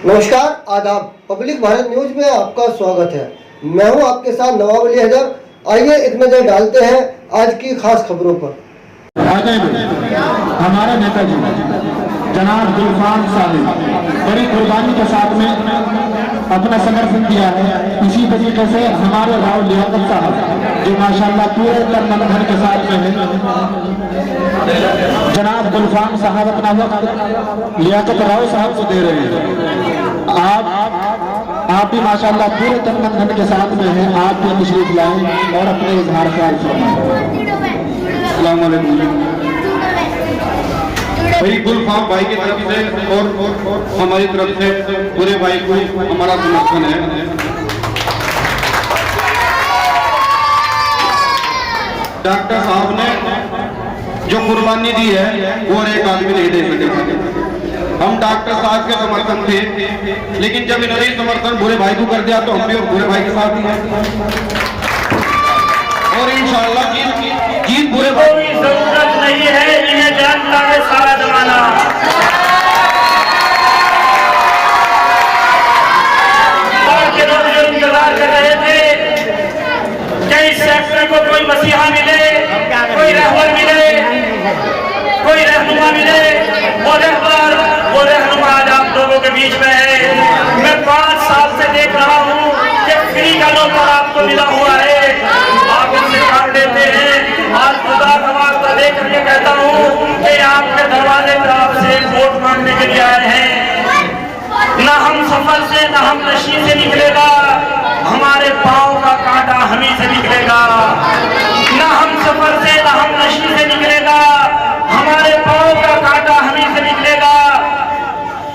नमस्कार, आदाब। Public Bharat news में आपका स्वागत है। मैं हूं आपके साथ नवाब अली हैदर। आइए एक नजर डालते हैं आज की खास खबरों पर। हमारे नेताजी जनाब गुलफाम साहब बड़ी कुर्बानी के साथ में अपना समर्थन दिया है। इसी तरीके से हमारे राव लियाकत साहब जो माशाल्लाह पूरे तन मन धन के साथ में है, जनाब गुलफाम साहब अपना वक्त लियाकत राव साहब को दे रहे हैं। आप भी माशाल्लाह पूरे तन मन धन के साथ में हैं। आप भी तशरीफ लाएं और अपने इजहार ख्याल फरमाएं। अस्सलाम वालेकुम। भाई गुलफाम भाई की तरफ से और हमारी तरफ से पूरे भाई को हमारा समर्थन है। डॉक्टर साहब ने जो कुर्बानी दी है वो और एक आदमी नहीं दे सके। हम डॉक्टर साहब के समर्थन थे, लेकिन जब इन्होंने समर्थन भूरे भाई को कर दिया तो हम भी और भूरे भाई के साथ ही हैं और इंशाअल्लाह जीत भूरे भाई। कोई जरूरत नहीं है, इन्हें जानता है सारा जमाना। के लोग जो इंतजार कर रहे थे कि इस सेक्टर को कोई मसीहा मिले, कोई रहबर मिले, कोई रहनुमा मिले, वो रहनुमा आज आप लोगों के बीच में है। मैं 5 साल से देख रहा हूँ कि फ्री का नौकर आपको मिला हुआ है, आप इनसे काट देते हैं। आज खुदा का वास्ता देख करके कहता हूँ कि आपके दरवाजे पर आपसे वोट मांगने के लिए आए हैं। ना हम सफर से ना हम नशी से निकलेगा, हमारे पाँव का कांटा हम ही से निकलेगा। ना हम सफर से ना हम नशी से निकलेगा, हमारे पाँव का कांटा हम ही से निकलेगा।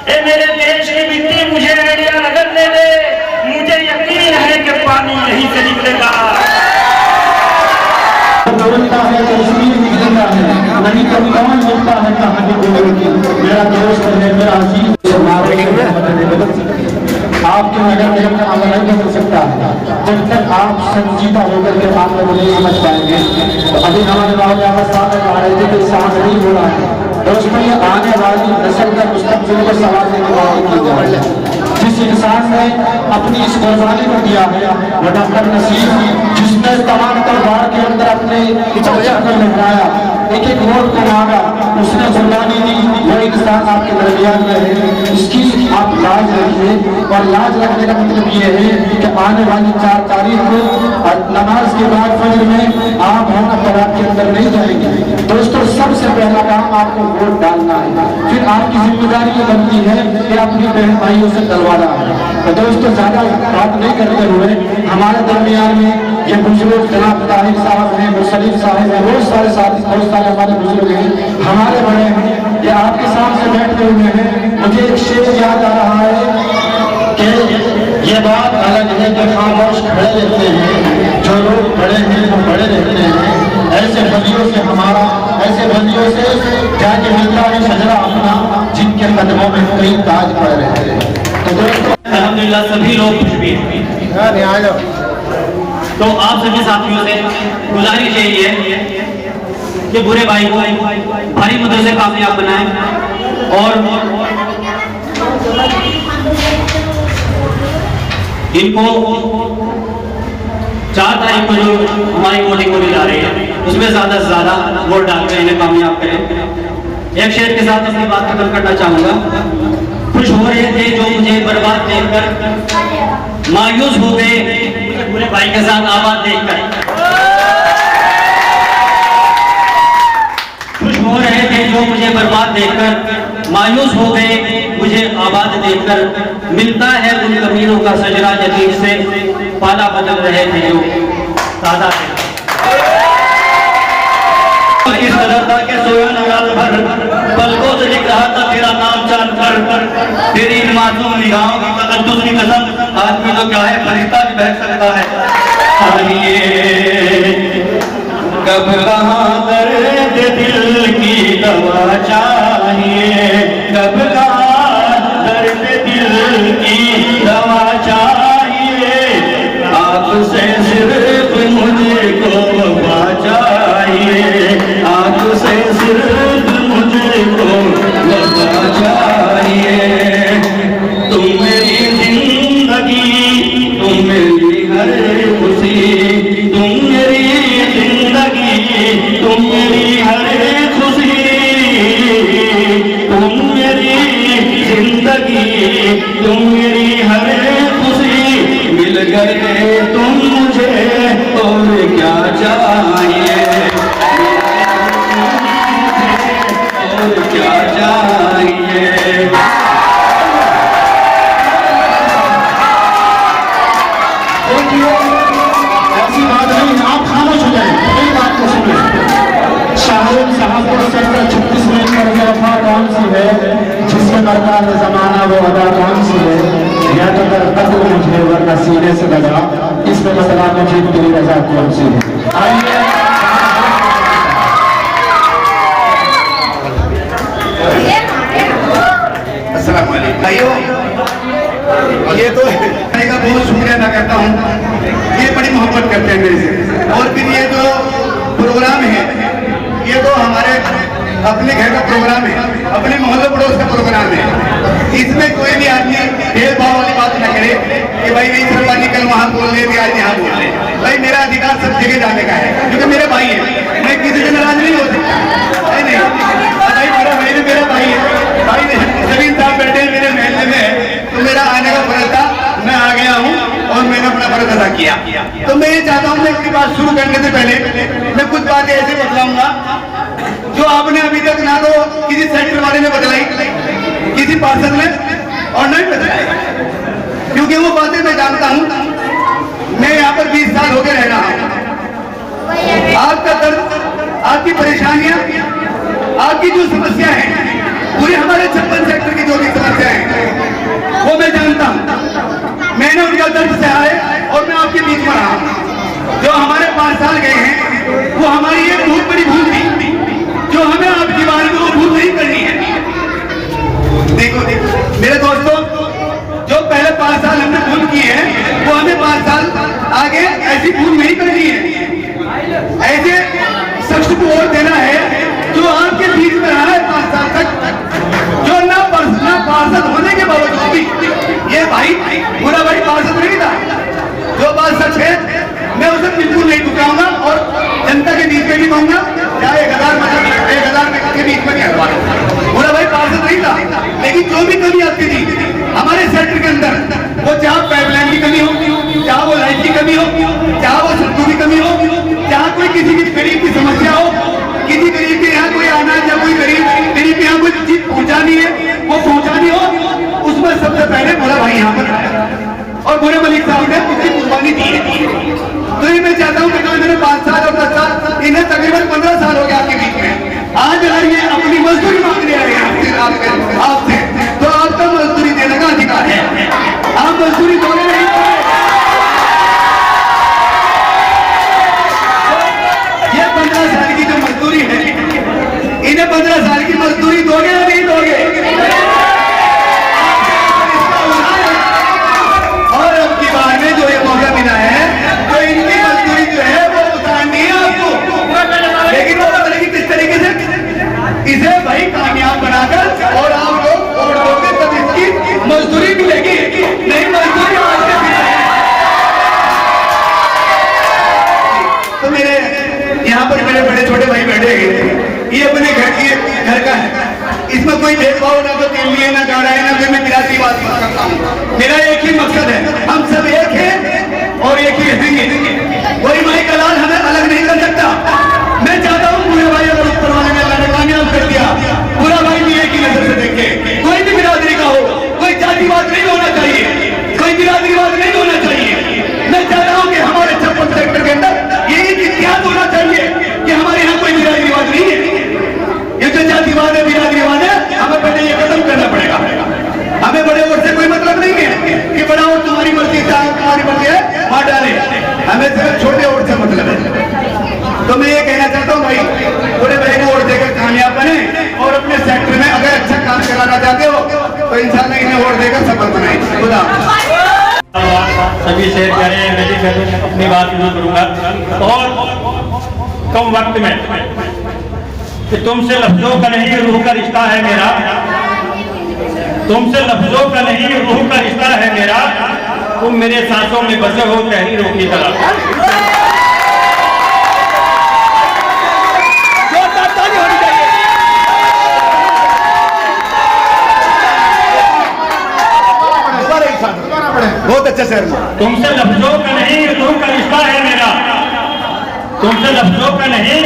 ए मेरे देश की मिट्टी मुझे आइडिया नगर दे दे, मुझे यकीन है कि पानी यहीं से निकलेगा। बोलता है कश्मीर निकलता है, नहीं कभी कौन बोलता है कहानी को। मेरा दोस्त है, मेरा अजीज आपके नगर निगम का अमल नहीं बदल सकता है जब तक आप संजीदा होकर के मामले को नहीं समझ पाएंगे। तो अभी हमारे राव साहब कह रहे थे कि साहब नहीं बोला है। दोस्तों, ये आने वाली नस्ल का मुस्तकबिल को सवाल देने वाली की जा रही है। जिस इंसान ने अपनी इस कुर्बानी को दिया है वो डॉक्टर नसीर, जिसने तमाम बाढ़ के अंदर अपने चर्चा को लहराया, एक एक वोट को मांगा, उसने कुर्बानी दी। वो इंसान आपके दरमियान में है, इसकी आप लाज रखिए। और लाज रखने का मतलब ये है कि आने वाली 4 तारीख को नमाज के बाद फजर में आप हम अपराध के अंदर नहीं जाएंगे। दोस्तों, सबसे पहला काम आपको वोट डालना है, फिर आपकी जिम्मेदारी ये बनती है कि अपनी बहन भाइयों से डलवाना है। तो दोस्तों, ज्यादा बात नहीं करते हुए हमारे दरमियान में ये बुजुर्ग जनाब ताहिर साहब हैं, मुसलिफ साहब हैं, बहुत सारे साथी, बहुत सारे हमारे बुजुर्ग हैं, हमारे बड़े हैं, ये आपके सामने बैठे हुए हैं। मुझे एक शेर याद आ रहा है कि ये बात अलग है कि खामोश खड़े रहते हैं, जो लोग बड़े हैं वो बड़े रहते हैं। ऐसे बलियों से हमारा, ऐसे बलियों से जाके मिलता है सजरा अपना, जिनके कदमों में कई ताज पड़ रहे हैं। तो दोस्तों, अल्हम्दुलिल्लाह सभी लोग खुश भी हैं। तो आप सभी साथियों से गुजारिश यही है कि बुरे भाई को भारी मदद से कामयाब बनाएं और इनको 4 तारीख को जो हमारी वोटिंग होने जा रही है उसमें ज्यादा से ज्यादा वोट डालकर इन्हें कामयाब करें। एक शेर के साथ अपनी बात खत्म करना चाहूंगा। खुश हो रहे थे जो मुझे बर्बाद देखकर, मायूस हो गए बुरे भाई के साथ आबाद देखकर। खुश हो रहे थे जो मुझे बर्बाद देखकर, मायूस हो गए मुझे आबाद देखकर। मिलता है उन कमीनों का सजरा यतीम से, पाला बदल रहे थे जो दादा थे। इस कदर था कि सोया न रात भर, पलकों से लिख रहा था तेरा नाम चांद पर। तेरी मासूम निगाहों की तकद्दुस की कसम, आदमी तो क्या है फरिश्ता भी बह सकता है। कब कहाँ दर्द दिल की दवा चाहिए, कब कहाँ दर्द दिल की दवा चाहिए। आपसे सिर्फ मुझको वफा चाहिए, आपसे सिर्फ मुझको वफा चाहिए। तुम तुम मेरी हर खुशी मिल गए तुम मुझे और क्या चाहिए, और क्या चाहिए। ऐसी बात नहीं, आप खामोश हो जाए, एक बात को सुनिए। शाहरुख साहब को 36 में कर गया था, कौन सी है जिसके बरकरार जमाना वो अदा कौन सी है, या तो दर्द मुझे वरना सीने से लगा, इसमें बतला मुझे तेरी रजा कौन सी है। आइए अस्सलाम वालेकुम भाइयों, ये तो का बहुत शुक्रिया अदा करता हूँ, ये बड़ी मोहब्बत करते हैं मेरे से। और फिर ये जो प्रोग्राम है ये तो हमारे अपने घर का प्रोग्राम है, अपने मोहल्ले पड़ोस का प्रोग्राम है, इसमें कोई भी आदमी भेदभाव वाली बात न करे कि भाई नहीं सरपानी कल वहाँ बोल रहे थे आज यहाँ बोल रहे। भाई मेरा अधिकार सब जगह जाने का है क्योंकि मेरे भाई है, मैं किसी से नाराज नहीं हो सकता है। नहीं भाई मेरा भाई ने मेरा भाई है, भाई जमीन साहब बैठे हैं मेरे महल्ले में, तो मेरा आने का फर्ज था, मैं आ गया हूँ और मैंने अपना फर्ज अदा किया। तो मैं ये चाहता हूँ मैं इसकी बात शुरू करने से पहले मैं कुछ बातें ऐसे बतलाऊंगा जो आपने अभी तक ना तो किसी सेक्टर वाले ने बतलाई, किसी पार्षद ने, और नहीं बतलाई, क्योंकि वो बातें मैं जानता हूँ। मैं यहाँ पर 20 साल होकर रह रहा हूँ। आपका दर्द, आपकी परेशानियां, आपकी जो समस्या है, पूरे हमारे 56 सेक्टर की जो भी समस्या है वो मैं जानता हूँ। मैंने उनका दर्द सहा है और मैं आपके बीच में रहा हूँ। जो हमारे 5 साल गए हैं वो हमारी एक बहुत बड़ी भूल थी, जो हमें आपकी बारे में वो भूल नहीं करनी है। देखो मेरे दोस्तों, जो पहले 5 साल हमने भूल की है वो हमें 5 साल आगे ऐसी भूल नहीं करनी है। ऐसे शख्स को वोट देना है जो आपके बीच में रहा है 5 साल तक, जो ना पार्षद होने के बावजूद भी, ये भाई पूरा भाई पार्षद नहीं था, जो बात सच है मैं उसे बिल्कुल नहीं टुकराऊंगा और जनता के बीच में भी कहूंगा, चाहे 1000 के बीच में क्या हुआ, पूरा भाई पार्षद नहीं था। लेकिन जो भी कमी आती थी हमारे सेक्टर के अंदर, वो चाहे पाइपलाइन की कमी हो, चाहे वो लाइट की कमी हो, चाहे वो सड़कों की कमी हो, चाहे कोई किसी की गरीब की समस्या हो, किसी गरीब के यहाँ कोई आना या कोई गरीब के यहाँ कोई चीज पहुंचानी है, वो पहुंचानी हो, उसमें सबसे पहले बुरा भाई यहाँ पर आया और बुरे मलिक साहब ने उसकी कुर्बानी दी है। तो ये मैं चाहता हूँ कि जो इन्होंने 5 साल और 10 साल, इन्हें तकरीबन 15 साल हो गया आपके बीच में, आज अगर ये अपनी मजदूरी मांगने आए हैं आपसे, तो आपका मजदूरी देने का अधिकार है। आप मजदूरी दोगे नहीं, ये 15 साल की जो मजदूरी है, इन्हें 15 साल की मजदूरी दोगे या नहीं दोगे? और अब की बार में जो ये मौका मिला है तो इनकी मजदूरी जो है वो उतारनी है आपको, लेकिन वो पता नहीं किस तरीके से, इसे भाई कामयाब बनाकर और आप लोग वोट दोगे तब इसकी मजदूरी मिलेगी, नहीं मजदूरी आज के दिन है। तो मेरे यहाँ पर मेरे बड़े छोटे भाई बैठे हैं, ये अपने घर का है, इसमें कोई भेदभाव ना तो तेल लिए ना गाड़ा है, ना कोई मैं बिरादरी बात करता हूँ। मेरा एक ही मकसद है, हम सब एक हैं और एक ही रहेंगे, कोई भाई का लाल हमें अलग नहीं कर सकता। मैं चाहता हूँ पूरे भाई अगर ऊपर वाले ने अल्लाह ने कामयाब कर दिया, पूरा भाई भी एक ही नजर से देखे, कोई भी बिरादरी का हो, कोई जातिवाद नहीं होना चाहिए, कोई बिरादरीवाद नहीं होना चाहिए। मैं चाहता हूँ कि हमारे 56 सेक्टर के अंदर ये एक इतिहास होना चाहिए कि हमारे यहाँ कोई बिरादरीवाद नहीं है। ये जो जातिवाद है, बिरादरीवाद है, हमें पहले ये खत्म करना पड़ेगा। हमें बड़े वोट से कोई मतलब नहीं है कि बड़ा वोट तुम्हारी मर्जी है, तुम्हारी मर्जी है, मार डाले, हमें सिर्फ छोटे वोट से मतलब है। तो मैं ये कहना चाहता हूँ भाई, बड़े भाई को वोट देकर कामयाब बने और अपने सेक्टर में अगर अच्छा काम कराना चाहते हो तो इंशाल्लाह इन्हें वोट देकर सफल बनाए। खुदा सभी शेयर करें, मैं अपनी बात शुरू करूंगा और कम वक्त में कि तुमसे लफ्जों का नहीं रूह का रिश्ता है मेरा, तुमसे लफ्जों का नहीं रूह का रिश्ता है मेरा, तुम मेरे सांसों में बसे हो तहरीरों की तरह। बच्चा शहर में। तुमसे लफ्जों का नहीं रूह का रिश्ता है मेरा, तुमसे लफ्जों का नहीं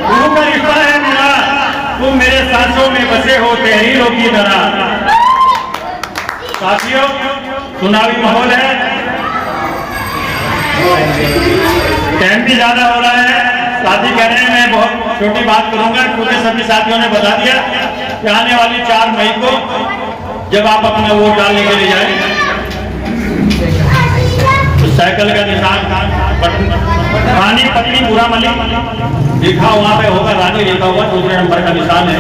रूह का रिश्ता है मेरा, तुम मेरे सांसों में बसे हो तहरीरों की तरह। साथियों, चुनावी माहौल है, टाइम भी ज्यादा हो रहा है, साथी कह रहे हैं मैं बहुत छोटी बात करूंगा क्योंकि सभी साथियों ने बता दिया कि आने वाली 4 मई को जब आप अपना वोट डालने के लिए जाए तो साइकिल का निशान रानी पत्नी बुरा मलिक लिखा वहां पे होगा, रानी लिखा हुआ, दूसरे नंबर का निशान है।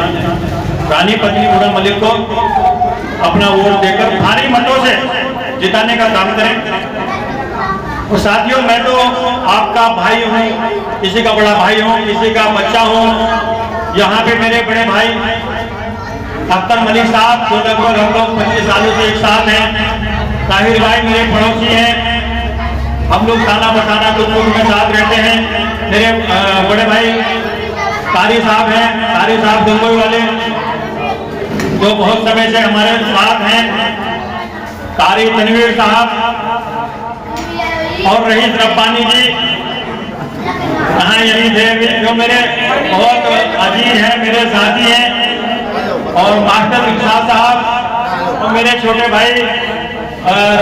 रानी पत्नी बुरा मलिक को अपना वोट देकर भारी मतों से जिताने का काम करें। और साथियों, मैं तो आपका भाई हूँ, किसी का बड़ा भाई हूँ, किसी का बच्चा हूँ। यहाँ पे मेरे बड़े भाई अख्तर मलिक साहब जो लगभग हम लोग 25 सालों से एक साथ हैं, ताहिर भाई मेरे पड़ोसी हैं, हम लोग खाना बसाना कुछ में साथ रहते हैं। मेरे बड़े भाई कारी साहब हैं, कारी साहब दुबई वाले जो बहुत समय से हमारे साथ हैं, कारी तनवीर साहब और रईस रब्बानी जी यहाँ यही थे जो मेरे बहुत अजीज हैं, मेरे साथी हैं। और मास्टर इकबाल साहब और मेरे छोटे भाई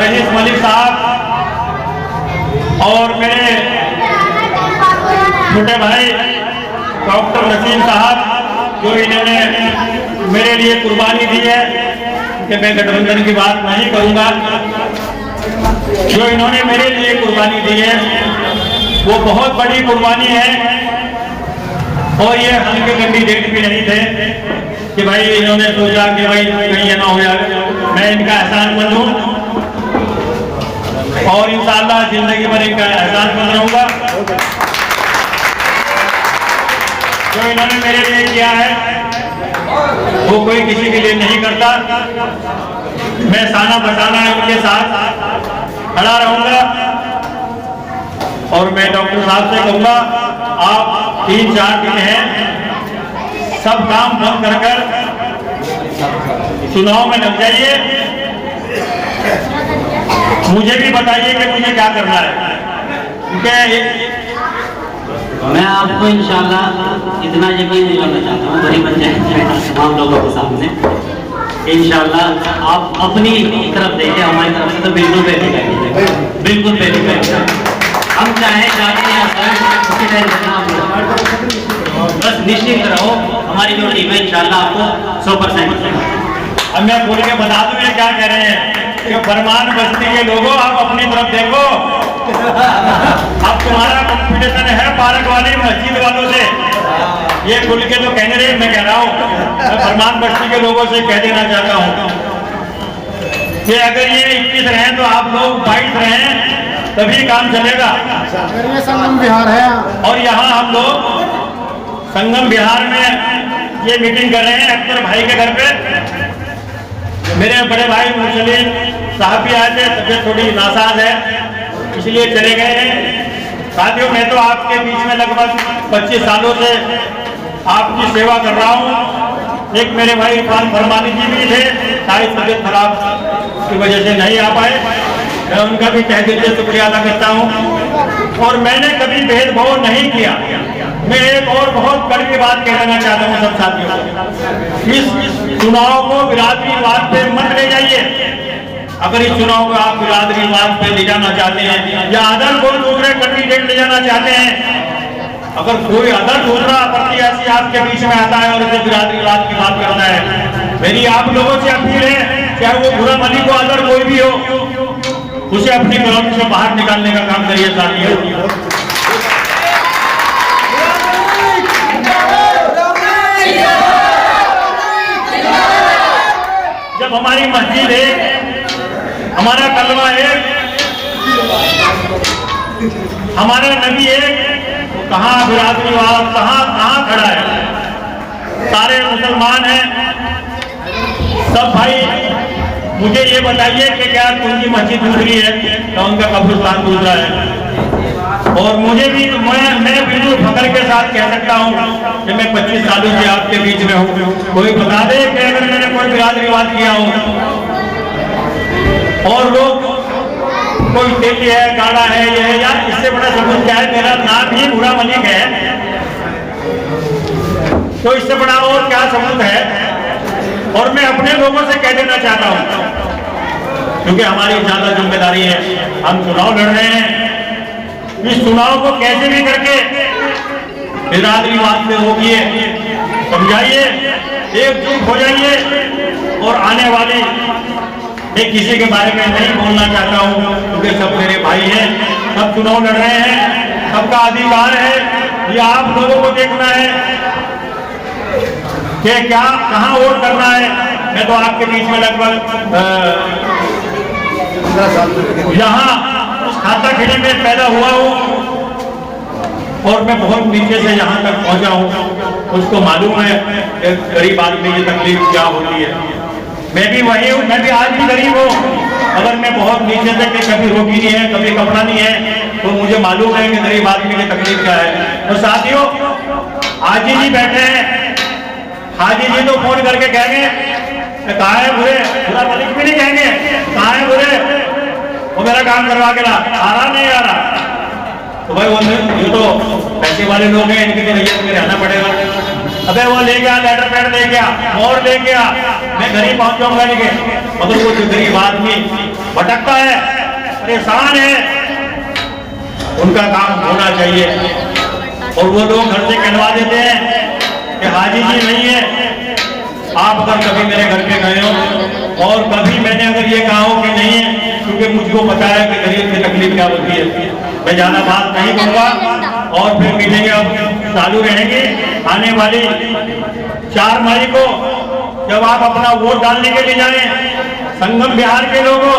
रईस मलिक साहब और मेरे छोटे भाई डॉक्टर नसीम साहब जो इन्होंने मेरे लिए कुर्बानी दी है, कि मैं गठबंधन की बात नहीं करूंगा, जो इन्होंने मेरे लिए कुर्बानी दी है वो बहुत बड़ी कुर्बानी है। और ये हल्के कैंडिडेट भी नहीं थे कि भाई इन्होंने सोचा कि भाई कहीं ये ना हो जाए। मैं इनका एहसानमंद हूँ और इंशाअल्लाह जिंदगी भर इनका एहसानमंद रहूंगा। जो इन्होंने मेरे लिए किया है वो कोई किसी के लिए नहीं करता। मैं साना बसाना इनके साथ खड़ा रहूंगा। और मैं डॉक्टर साहब से कहूंगा, आप 3-4 दिन हैं, सब काम बंद कर चुनाव में लग जाइए। मुझे भी बताइए कि मुझे क्या करना है, क्योंकि मैं आपको इंशाल्लाह इतना यकीन दिलाना चाहता हूँ बड़ी पंचायत तमाम लोगों के सामने, इंशाल्लाह आप अपनी तरफ देखें, हमारी तरफ से तो बिल्कुल बेफिक्र, बिल्कुल बेफिक्र। हम चाहे जाते हैं उसी बस निश्चिंत रहो, हमारी जो टीम है इंशाल्लाह आपको 100%। अब मैं बोल के बता दूं ये क्या कह रहे हैं कि फरमान बस्ती के लोगों आप अपनी तरफ देखो। अब तुम्हारा कंपटीशन है पार्क वाली मस्जिद वालों से, ये खुल के तो कहने रहे, मैं कह रहा हूँ, मैं फरमान बस्ती के लोगों से कह देना चाहता हूँ कि अगर ये 21 रहे तो आप लोग 22 रहे तभी काम चलेगा। संगम बिहार है और यहाँ हम लोग संगम बिहार में ये मीटिंग कर रहे हैं अख्तर भाई के घर पे। मेरे बड़े भाई मुरसलीन साहब भी आए थे, तबीयत थोड़ी नासाज है इसलिए चले गए हैं। साथियों, मैं तो आपके बीच में लगभग 25 सालों से आपकी सेवा कर रहा हूँ। एक मेरे भाई इरफान फरमानी जी भी थे, शायद तबीयत खराब की वजह से नहीं आ पाए, मैं उनका भी तहे दिल से शुक्रिया अदा करता हूँ। और मैंने कभी भेदभाव नहीं किया। मैं एक और बहुत कड़वी बात कह देना चाहता हूँ सब साथियों को, इस चुनाव को बिरादरीवाद पे मत ले जाइए। अगर इस चुनाव को आप बिरादरीवाद पे ले जाना चाहते हैं या अदर कोई दूसरे कैंडिडेट ले जाना चाहते हैं, अगर कोई अदर दूसरा प्रत्याशी आपके बीच में आता है और उसे बिरादरीवाद की बात करता है, मेरी आप लोगों से अपील है, चाहे वो बुरा मलिक हो अदर कोई भी हो, उसे अपनी कॉलोनी से बाहर निकालने का काम करिए साथियों। जब हमारी मस्जिद है, हमारा कलमा है, हमारा नबी है, तो कहाँ बिरादरीवाद कहाँ खड़ा है? सारे मुसलमान हैं सब भाई। मुझे ये बताइए कि क्या उनकी मस्जिद दूसरी है या उनका कब्रिस्तान दूसरा है? और मुझे भी मैं बिल्कुल फख्र के साथ कह सकता हूँ कि मैं 25 सालों से आपके बीच में हूँ। कोई बता दे कि अगर मैंने कोई बिरादरीवाद किया हो। और लोग कोई तेज है, गाढ़ा है, ये है यार, इससे बड़ा सबूत क्या है? मेरा नाम ही बुरा मलिक है, तो इससे बड़ा और क्या सबूत है? और मैं अपने लोगों से कह देना चाहता हूं, क्योंकि हमारी ज्यादा जिम्मेदारी है, हम चुनाव लड़ रहे हैं, इस चुनाव को कैसे भी करके बिरादरीवाद में रोकिए, समझाइए, एकजुट हो जाइए। और आने वाली एक किसी के बारे में नहीं बोलना चाहता हूं, क्योंकि सब मेरे भाई हैं, सब चुनाव लड़ रहे हैं, सबका अधिकार है, ये आप लोगों को देखना है कि क्या कहां वोट करना है। मैं तो आपके बीच में लगभग यहाँ उस खाता खेड़े में पैदा हुआ हूँ और मैं बहुत नीचे से यहाँ तक पहुंचा हूँ, उसको मालूम है गरीब आदमी की तकलीफ क्या होती है। मैं भी वही हूँ, मैं भी आज भी गरीब हूँ, अगर मैं बहुत नीचे से कि कभी रोटी नहीं है, कभी कपड़ा नहीं है, तो मुझे मालूम है कि गरीब आदमी की तकलीफ क्या है। तो साथियों, हाजी जी बैठे हैं, हाजी जी तो फोन करके कहेंगे कहाँ है बुरे, बुरा मलिक भी नहीं कहेंगे कहाँ है बुरे, वो मेरा काम करवा के ला, आ रहा नहीं आ रहा। तो भाई वो ये तो पैसे वाले लोग हैं, इनकी रैयत में रहना पड़ेगा। अबे वो ले गया, लेटर पैड ले गया, मोहर ले गया, मैं घर ही पहुंच जाऊंगा लेके। मगर वो जो गरीब आदमी भटकता है, परेशान है, उनका काम होना चाहिए। और वो लोग घर से कहलवा देते हैं कि हाजी जी नहीं है। आप अगर कभी मेरे घर पे गए हो और कभी मैंने अगर ये कहा हो कि नहीं है, क्योंकि मुझको पता है कि गरीब की तकलीफ क्या होती है, मैं ज्यादा बात नहीं करूंगा। और फिर मीटिंग अब चालू रहेंगी। आने वाली 4 मई को जब आप अपना वोट डालने के लिए जाएं, संगम बिहार के लोगों,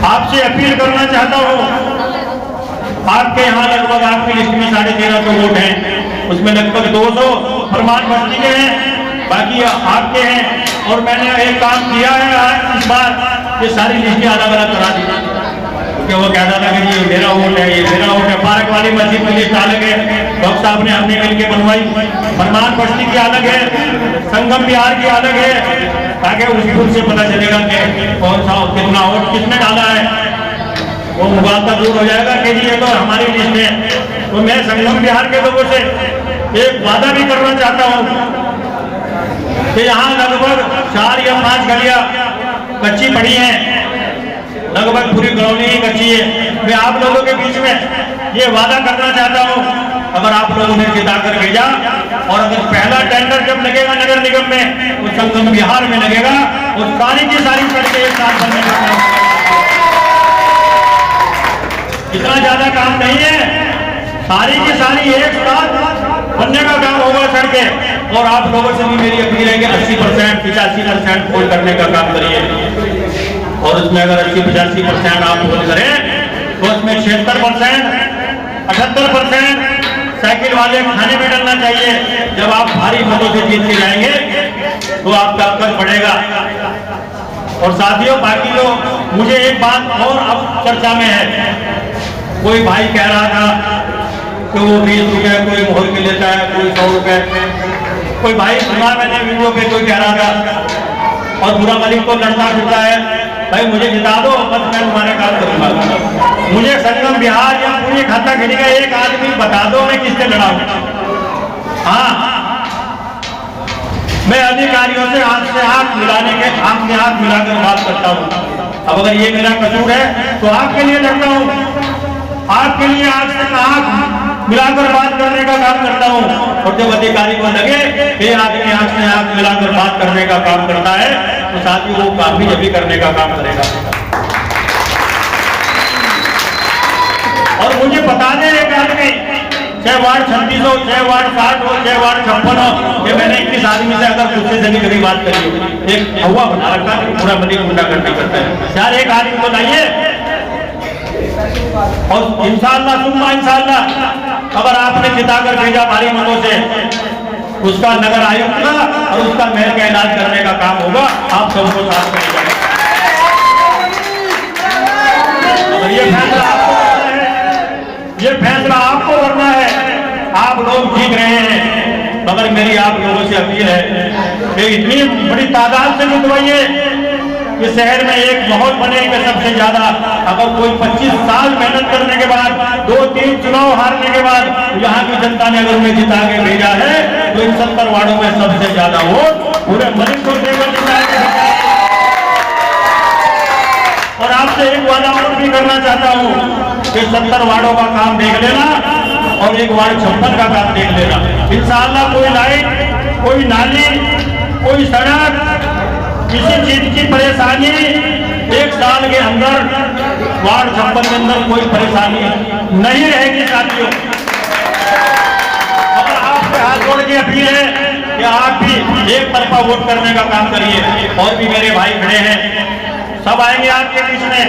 आपसे अपील करना चाहता हूं, आपके यहाँ लगभग आपकी लिस्ट में 1350 वोट हैं, उसमें लगभग 200 फरमान बस्ती के हैं, बाकी आपके हैं। और मैंने एक काम किया है इस बार, ये सारी लिस्टें अलग अलग करा दी, क्योंकि वो कहता था कि ये मेरा वोट है, ये मेरा वोट है। पार्क वाली मस्जिद में लिस्ट अलग है, डॉक्टर साहब ने हमने मिलकर बनवाई। फरमान बस्ती की अलग है, संगम बिहार की अलग है, ताकि उससे पता चलेगा कि कौन सा कितना वोट किसने डाला है, वो मुबालता दूर हो जाएगा कि जी ये तो हमारी लिस्ट है। तो मैं संगम बिहार के लोगों से एक वादा भी करना चाहता हूँ कि यहाँ लगभग 4 या 5 गलियां कच्ची पड़ी हैं, लगभग पूरी कॉलोनी ही कच्ची है। मैं आप लोगों के बीच में ये वादा करना चाहता हूँ, अगर आप लोगों ने जिता कर भेजा और अगर पहला टेंडर जब लगेगा नगर निगम में, तो संगम बिहार में लगेगा और सारी की सारी सड़कें एक साथ बनने का काम, इतना ज्यादा काम नहीं है, सारी की सारी एक साथ बनने का काम होगा सड़कें। और आप लोगों से भी मेरी अपील है कि 80% 85% वोट करने का काम करिए। और उसमें अगर 80-85% आप वोट करें तो उसमें 76% 78% साइकिल वाले खाने में डालना चाहिए। जब आप भारी मतों से जीत के जाएंगे तो आपका कद बढ़ेगा। और साथियों, बाकी लोग, मुझे एक बात और अब चर्चा में है, कोई भाई कह रहा था कि वो 20 रुपए कोई मोहर के लेता है, कोई 100 रुपए, कोई भाई सुना मैंने वीडियो पे, कोई कह रहा था और बुरा मलिक को लड़ता फिरता है। भाई मुझे जिता दो, बस मैं तुम्हारे काम करूंगा। मुझे संगम बिहार या पूरी खाता खेड़ी का एक आदमी बता दो, मैं किससे लड़ाऊं। हाँ, मैं अधिकारियों से आंख से आंख मिलाने के, आंख से आंख मिलाकर बात करता हूँ। अब अगर ये मेरा कसूर है तो आपके लिए लड़ता हूँ, आपके लिए आंख से आंख मिलाकर बात करने का काम करता हूँ। और जब अधिकारी को लगे कि आदमी आंख से आंख मिलाकर बात करने का काम करता है, तो साथ ही वो काम भी जब करने का काम करेगा। और मुझे बता दे एक आदमी, चाहे वार्ड 36 हो, चाहे वार्ड 60 हो, चाहे वार्ड 56 हो, कि मैंने 21 आदमी से अगर गुस्से से भी कभी बात करी हो, एक हवा बना रखा है, पूरा मलिक गुंडा करना करता है। यार एक आदमी को लाइए और इंशाअल्लाह सुम्मा इंशाअल्लाह अगर आपने जिताकर भेजा भारी मतों से, उसका नगर आयुक्त का और उसका महल का इलाज करने का काम होगा, आप सबको साथ करेगा। अगर ये फैसला आपको करना है, ये फैसला आपको करना है, आप लोग जीत रहे हैं, मगर मेरी आप लोगों से अपील है कि इतनी बड़ी तादाद से जितवाइए कि शहर में एक माहौल बने कि सबसे ज्यादा अगर कोई 25 साल मेहनत करने के बाद 2-3 चुनाव हारने के बाद यहाँ की जनता ने अगर मैं जिता के भेजा है तो इन 70 वार्डों में सबसे ज्यादा वोट पूरे मणिपुर देकर जिता के भेजा है। और आपसे एक वादा और भी करना चाहता हूँ कि 70 वार्डों का काम देख लेना और एक वार्ड 56 का काम देख लेना। इंशाअल्लाह कोई लाइट, कोई नाली, कोई सड़क, किसी चीज की परेशानी 1 साल के अंदर वार्ड 56 के अंदर कोई परेशानी नहीं रहेगी साथियों। और आपके हाथ जोड़ के अपील है कि आप भी एक तरफा वोट करने का काम करिए। और भी मेरे भाई खड़े हैं, सब आएंगे आपके बीच में,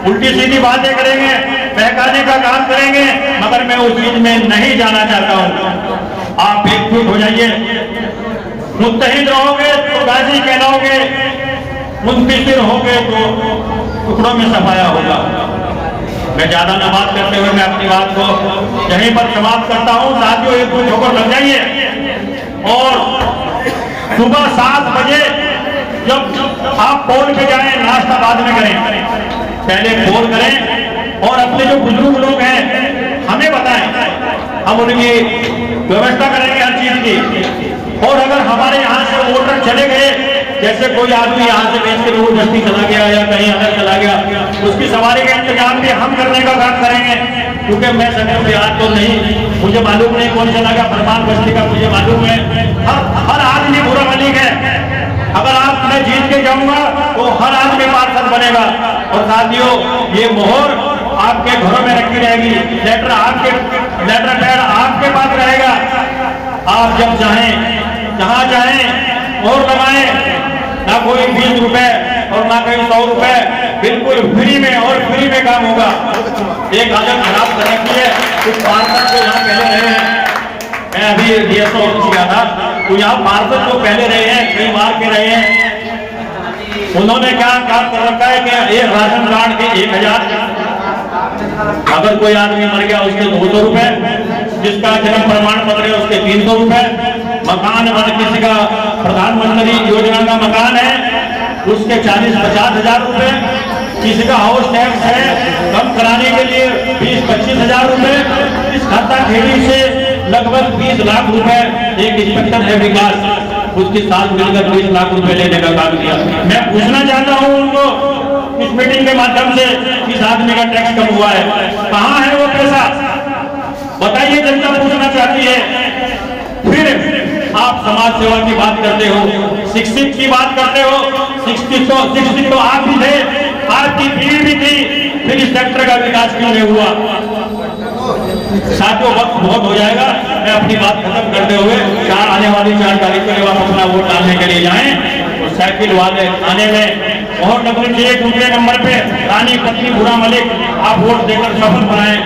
उल्टी सीधी बातें करेंगे, बहकाने का काम करेंगे, मगर मैं उस चीज में नहीं जाना चाहता हूं। आप एकजुट हो जाइए, मुत्तहिद रहोगे तो गाजी कहलाओगे, मुंतशिर होगे तो टुकड़ों में सफाया होगा। मैं ज्यादा न बात करते हुए मैं अपनी बात को यहीं पर समाप्त करता हूं। साथियों एकजुट होकर लग जाइए और सुबह 7 बजे जब आप पोल पे जाएं, नाश्ता बाद में करें, पहले पोल करें और अपने जो बुजुर्ग लोग हैं हमें बताएं, हम उनकी व्यवस्था करेंगे हर चीज की। और अगर हमारे यहाँ से वोटर चले गए, जैसे कोई आदमी यहाँ से बेच के जबरदस्ती चला गया या कहीं अलग चला गया, उसकी सवारी का इंतजाम भी हम करने का काम करेंगे। क्योंकि मैं सदर बिहार तो नहीं, मुझे मालूम नहीं कौन चला गया, फरमान बस्ती का मुझे मालूम है। हर आदमी बुरा मलिक है। अगर आप मैं जीत के जाऊंगा तो हर आदमी पार्षद बनेगा। और साथियों ये मोहर आपके घरों में रखी रहेगी, लेटर पैड आपके पास रहेगा। आप जब चाहें जहां चाहें और लगाएं, ना कोई 20 रुपए और ना कहीं 100 रुपए, बिल्कुल फ्री में और फ्री में काम होगा। एक आदत खराब कर रखी है कुछ पार्षद जो यहाँ पहले रहे हैं, मैं अभी DSO ऑफिस गया था तो यहाँ पार्षद जो पहले रहे हैं, कई बार के रहे हैं, उन्होंने क्या काम कर रखा है कि एक राशन कार्ड के 1000, अगर कोई आदमी मर गया उसके 200 रुपए, जिसका जन्म प्रमाण पत्र है उसके 300 रुपए, मकान अगर किसी का प्रधानमंत्री योजना का मकान है उसके 40-50 हजार रुपए, किसी का हाउस टैक्स है कम कराने के लिए 20-25 हजार रुपए, इस खाता खेड़ी से लगभग 20 लाख रुपए एक इंस्पेक्टर है विकास, उसके साथ मिलकर 20 लाख रुपए लेने का काम किया। मैं पूछना चाहता हूं उनको इस मीटिंग के माध्यम से, इस आदमी का टैक्स कम हुआ है, कहां है वो पैसा बताइए, जनता पूछना चाहती है। फिर आप समाज सेवा की बात करते हो, शिक्षित की बात करते हो, शिक्षित तो आप भी थे, आपकी पीढ़ी भी थी, फिर इस सेक्टर का विकास क्यों नहीं हुआ? साथियों वक्त बहुत हो जाएगा, मैं अपनी बात खत्म करते हुए आने वाली 4 तारीख को आप अपना वोट डालने के लिए जाएं तो साइकिल वाले आने में बहुत नंबर 1 दूसरे नंबर पे रानी पत्नी बुरा मलिक आप वोट देकर सफल बनाएं।